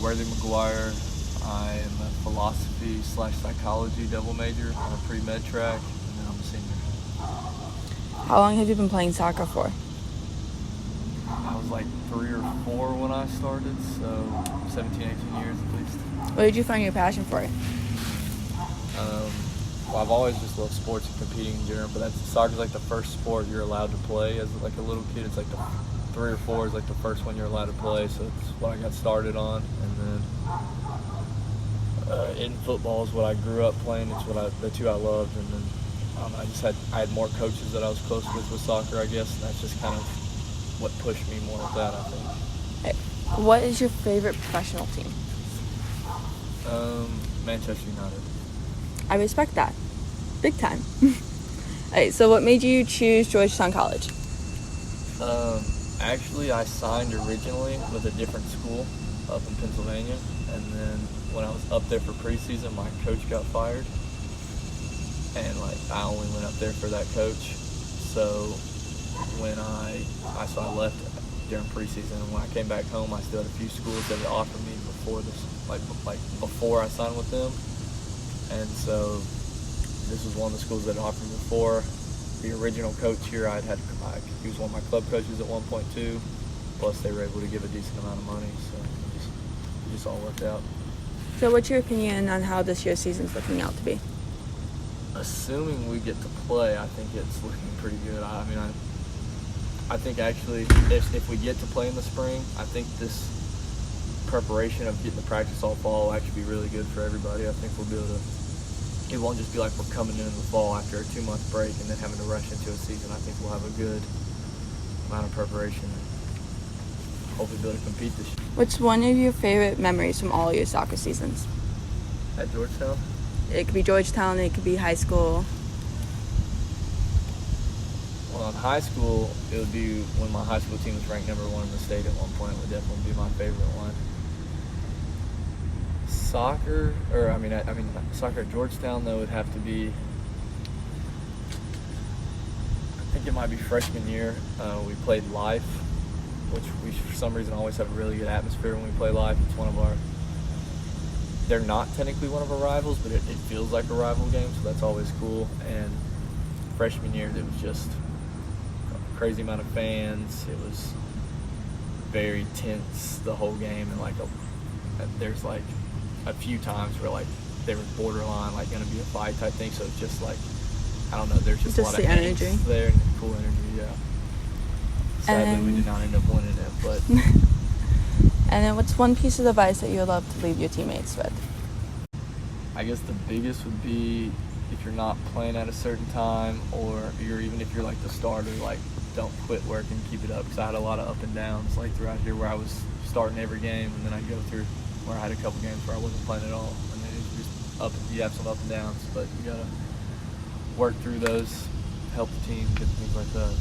Worthie McGuire. I am a philosophy/psychology double major on a pre-med track, and then I'm a senior. How long have you been playing soccer for? I was like 3 or 4 when I started, so 17, 18 years at least. What did you find your passion for it? Well, I've always just loved sports and competing in general, but soccer's like the first sport you're allowed to play as like a little kid. It's like the 3 or 4 is like the first one you're allowed to play, so it's what I got started on. And then in football is what I grew up playing. It's the two I loved, and then I had more coaches that I was close with soccer, I guess, and that's just kind of what pushed me more with that, I think. What is your favorite professional team? Manchester United. I respect that. Big time. Alright, so what made you choose Georgetown College? Actually, I signed originally with a different school up in Pennsylvania, and then when I was up there for preseason, my coach got fired, and I only went up there for that coach. So when I left during preseason, and when I came back home, I still had a few schools that had offered me before this, before I signed with them. And so this was one of the schools that offered me before. The original coach here, he was one of my club coaches at one point too. Plus they were able to give a decent amount of money, so it just all worked out. So what's your opinion on how this year's season's looking out to be? Assuming we get to play, I think it's looking pretty good. I think actually if we get to play in the spring, I think this preparation of getting to practice all fall will actually be really good for everybody. I think we'll be able to, it won't just be like we're coming in the fall after a 2-month break and then having to rush into a season. I think we'll have a good amount of preparation and hopefully be able to compete this year. What's one of your favorite memories from all your soccer seasons? At Georgetown? It could be Georgetown, it could be high school. Well, in high school, it would be when my high school team was ranked number 1 in the state at one point. It would definitely be my favorite one. Soccer at Georgetown though would have to be, I think it might be freshman year. We played Life, which we for some reason always have a really good atmosphere when we play Life. It's they're not technically one of our rivals, but it feels like a rival game, so that's always cool. And freshman year, it was just a crazy amount of fans. It was very tense the whole game, and there's a few times where they were borderline going to be a fight type thing. So it's just I don't know. There's just a lot of energy there and cool energy. Yeah. Sadly, we did not end up winning it, but. And then what's one piece of advice that you would love to leave your teammates with? I guess the biggest would be if you're not playing at a certain time, or even if you're the starter, don't quit working, keep it up. Because I had a lot of up and downs throughout here where I was starting every game, and then I'd go through where I had a couple games where I wasn't playing at all. And then it's just you have some up and downs, but you gotta work through those, help the team, get things like that.